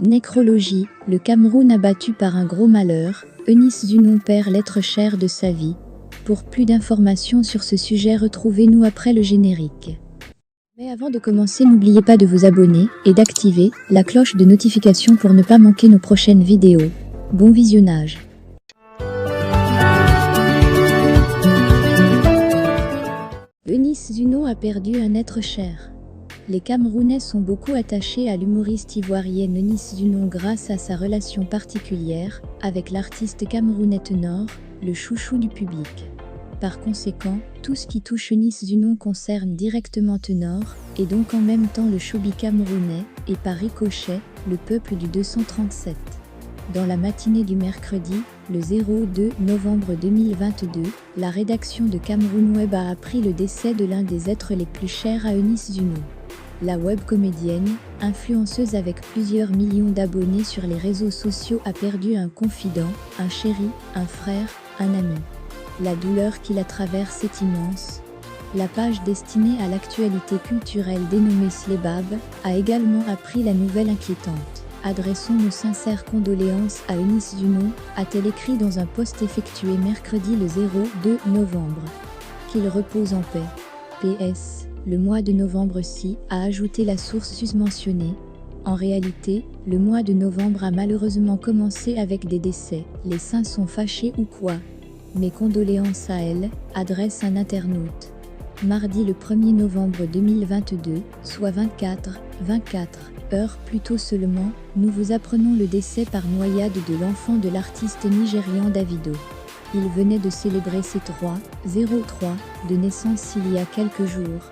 Nécrologie, le Cameroun abattu par un gros malheur, Eunice Zunon perd l'être cher de sa vie. Pour plus d'informations sur ce sujet, retrouvez-nous après le générique. Mais avant de commencer, n'oubliez pas de vous abonner et d'activer la cloche de notification pour ne pas manquer nos prochaines vidéos. Bon visionnage. Eunice Zunon a perdu un être cher. Les Camerounais sont beaucoup attachés à l'humoriste ivoirienne Eunice Zunon grâce à sa relation particulière avec l'artiste camerounais Tenor, le chouchou du public. Par conséquent, tout ce qui touche Eunice Zunon concerne directement Tenor, et donc en même temps le showbiz camerounais, et par ricochet, le peuple du 237. Dans la matinée du mercredi, le 02 novembre 2022, la rédaction de Cameroun Web a appris le décès de l'un des êtres les plus chers à Eunice Zunon. La web comédienne, influenceuse avec plusieurs millions d'abonnés sur les réseaux sociaux, a perdu un confident, un chéri, un frère, un ami. La douleur qui la traverse est immense. La page destinée à l'actualité culturelle dénommée Slebab a également appris la nouvelle inquiétante. Adressons nos sincères condoléances à Eunice Zunon, a-t-elle écrit dans un post effectué mercredi le 02 novembre. Qu'il repose en paix. PS. Le mois de novembre-ci, a ajouté la source susmentionnée. En réalité, le mois de novembre a malheureusement commencé avec des décès. Les saints sont fâchés ou quoi? Mes condoléances à elle, adresse un internaute. Mardi le 1er novembre 2022, soit 24 heures plus tôt seulement, nous vous apprenons le décès par noyade de l'enfant de l'artiste nigérian Davido. Il venait de célébrer ses 03 de naissance il y a quelques jours.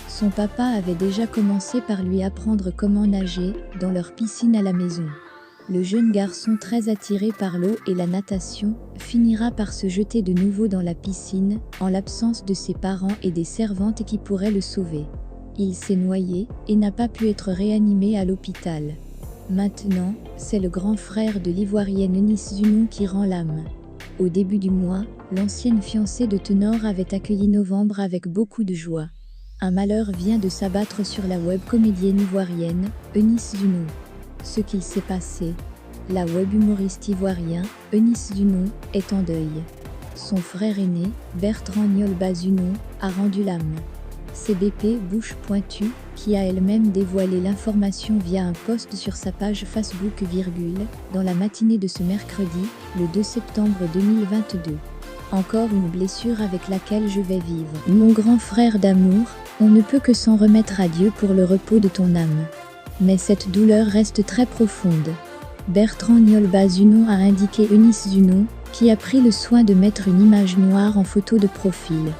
Son papa avait déjà commencé par lui apprendre comment nager dans leur piscine à la maison. Le jeune garçon, très attiré par l'eau et la natation, finira par se jeter de nouveau dans la piscine, en l'absence de ses parents et des servantes qui pourraient le sauver. Il s'est noyé et n'a pas pu être réanimé à l'hôpital. Maintenant, c'est le grand frère de l'ivoirienne Eunice Zunon qui rend l'âme. Au début du mois, l'ancienne fiancée de Tenor avait accueilli novembre avec beaucoup de joie. Un malheur vient de s'abattre sur la web comédienne ivoirienne, Eunice Zunon. Ce qu'il s'est passé. La web humoriste ivoirien, Eunice Zunon, est en deuil. Son frère aîné, Bertrand Nyolba Zunon, a rendu l'âme. CBP Bouche Pointue, qui a elle-même dévoilé l'information via un post sur sa page Facebook, dans la matinée de ce mercredi, le 2 septembre 2022. Encore une blessure avec laquelle je vais vivre. Mon grand frère d'amour, on ne peut que s'en remettre à Dieu pour le repos de ton âme. Mais cette douleur reste très profonde. Bertrand Nyolba Zunon a indiqué Eunice Zunon, qui a pris le soin de mettre une image noire en photo de profil.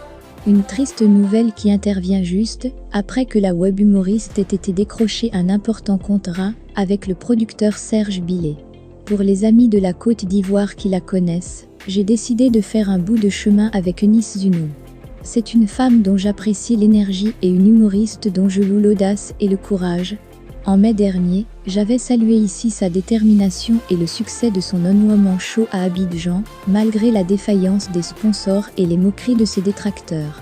Une triste nouvelle qui intervient juste après que la web humoriste ait été décrocher un important contrat avec le producteur Serge Billet. Pour les amis de la Côte d'Ivoire qui la connaissent, j'ai décidé de faire un bout de chemin avec Eunice Zunon. C'est une femme dont j'apprécie l'énergie et une humoriste dont je loue l'audace et le courage. En mai dernier, j'avais salué ici sa détermination et le succès de son one-woman show à Abidjan, malgré la défaillance des sponsors et les moqueries de ses détracteurs.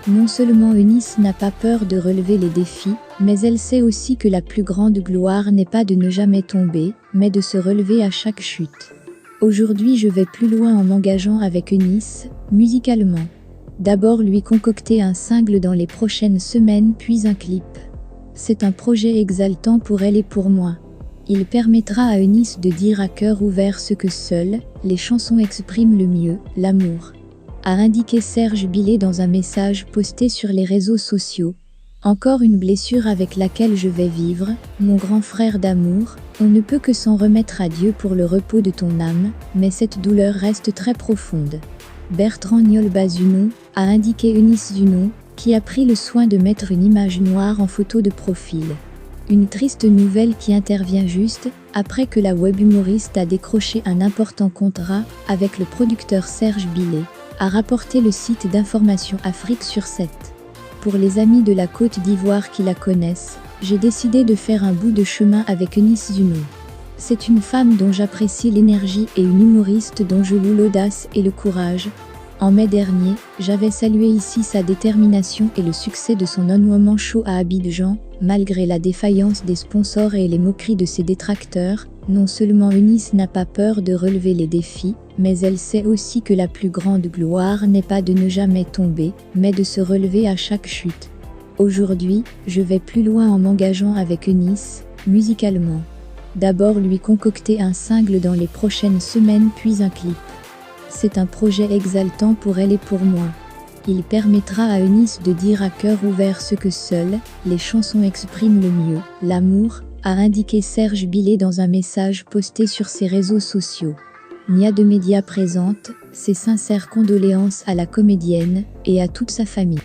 Non seulement Eunice n'a pas peur de relever les défis, mais elle sait aussi que la plus grande gloire n'est pas de ne jamais tomber, mais de se relever à chaque chute. Aujourd'hui, je vais plus loin en m'engageant avec Eunice, musicalement. D'abord lui concocter un single dans les prochaines semaines, puis un clip. C'est un projet exaltant pour elle et pour moi. Il permettra à Eunice de dire à cœur ouvert ce que seules les chansons expriment le mieux, l'amour. A indiqué Serge Billet dans un message posté sur les réseaux sociaux. Encore une blessure avec laquelle je vais vivre, mon grand frère d'amour, on ne peut que s'en remettre à Dieu pour le repos de ton âme, mais cette douleur reste très profonde. Bertrand Nyolba Zunon a indiqué Eunice Zunon, qui a pris le soin de mettre une image noire en photo de profil. Une triste nouvelle qui intervient juste après que la web humoriste a décroché un important contrat avec le producteur Serge Billet, a rapporté le site d'information Afrique sur 7. Pour les amis de la Côte d'Ivoire qui la connaissent, j'ai décidé de faire un bout de chemin avec Eunice Zunon. C'est une femme dont j'apprécie l'énergie et une humoriste dont je loue l'audace et le courage. En mai dernier, j'avais salué ici sa détermination et le succès de son On Woman Show à Abidjan, malgré la défaillance des sponsors et les moqueries de ses détracteurs. Non seulement Eunice n'a pas peur de relever les défis, mais elle sait aussi que la plus grande gloire n'est pas de ne jamais tomber, mais de se relever à chaque chute. Aujourd'hui, je vais plus loin en m'engageant avec Eunice, musicalement. D'abord lui concocter un single dans les prochaines semaines puis un clip. C'est un projet exaltant pour elle et pour moi. Il permettra à Eunice de dire à cœur ouvert ce que seules les chansons expriment le mieux, l'amour, a indiqué Serge Billet dans un message posté sur ses réseaux sociaux. Nia de Média présente ses sincères condoléances à la comédienne et à toute sa famille.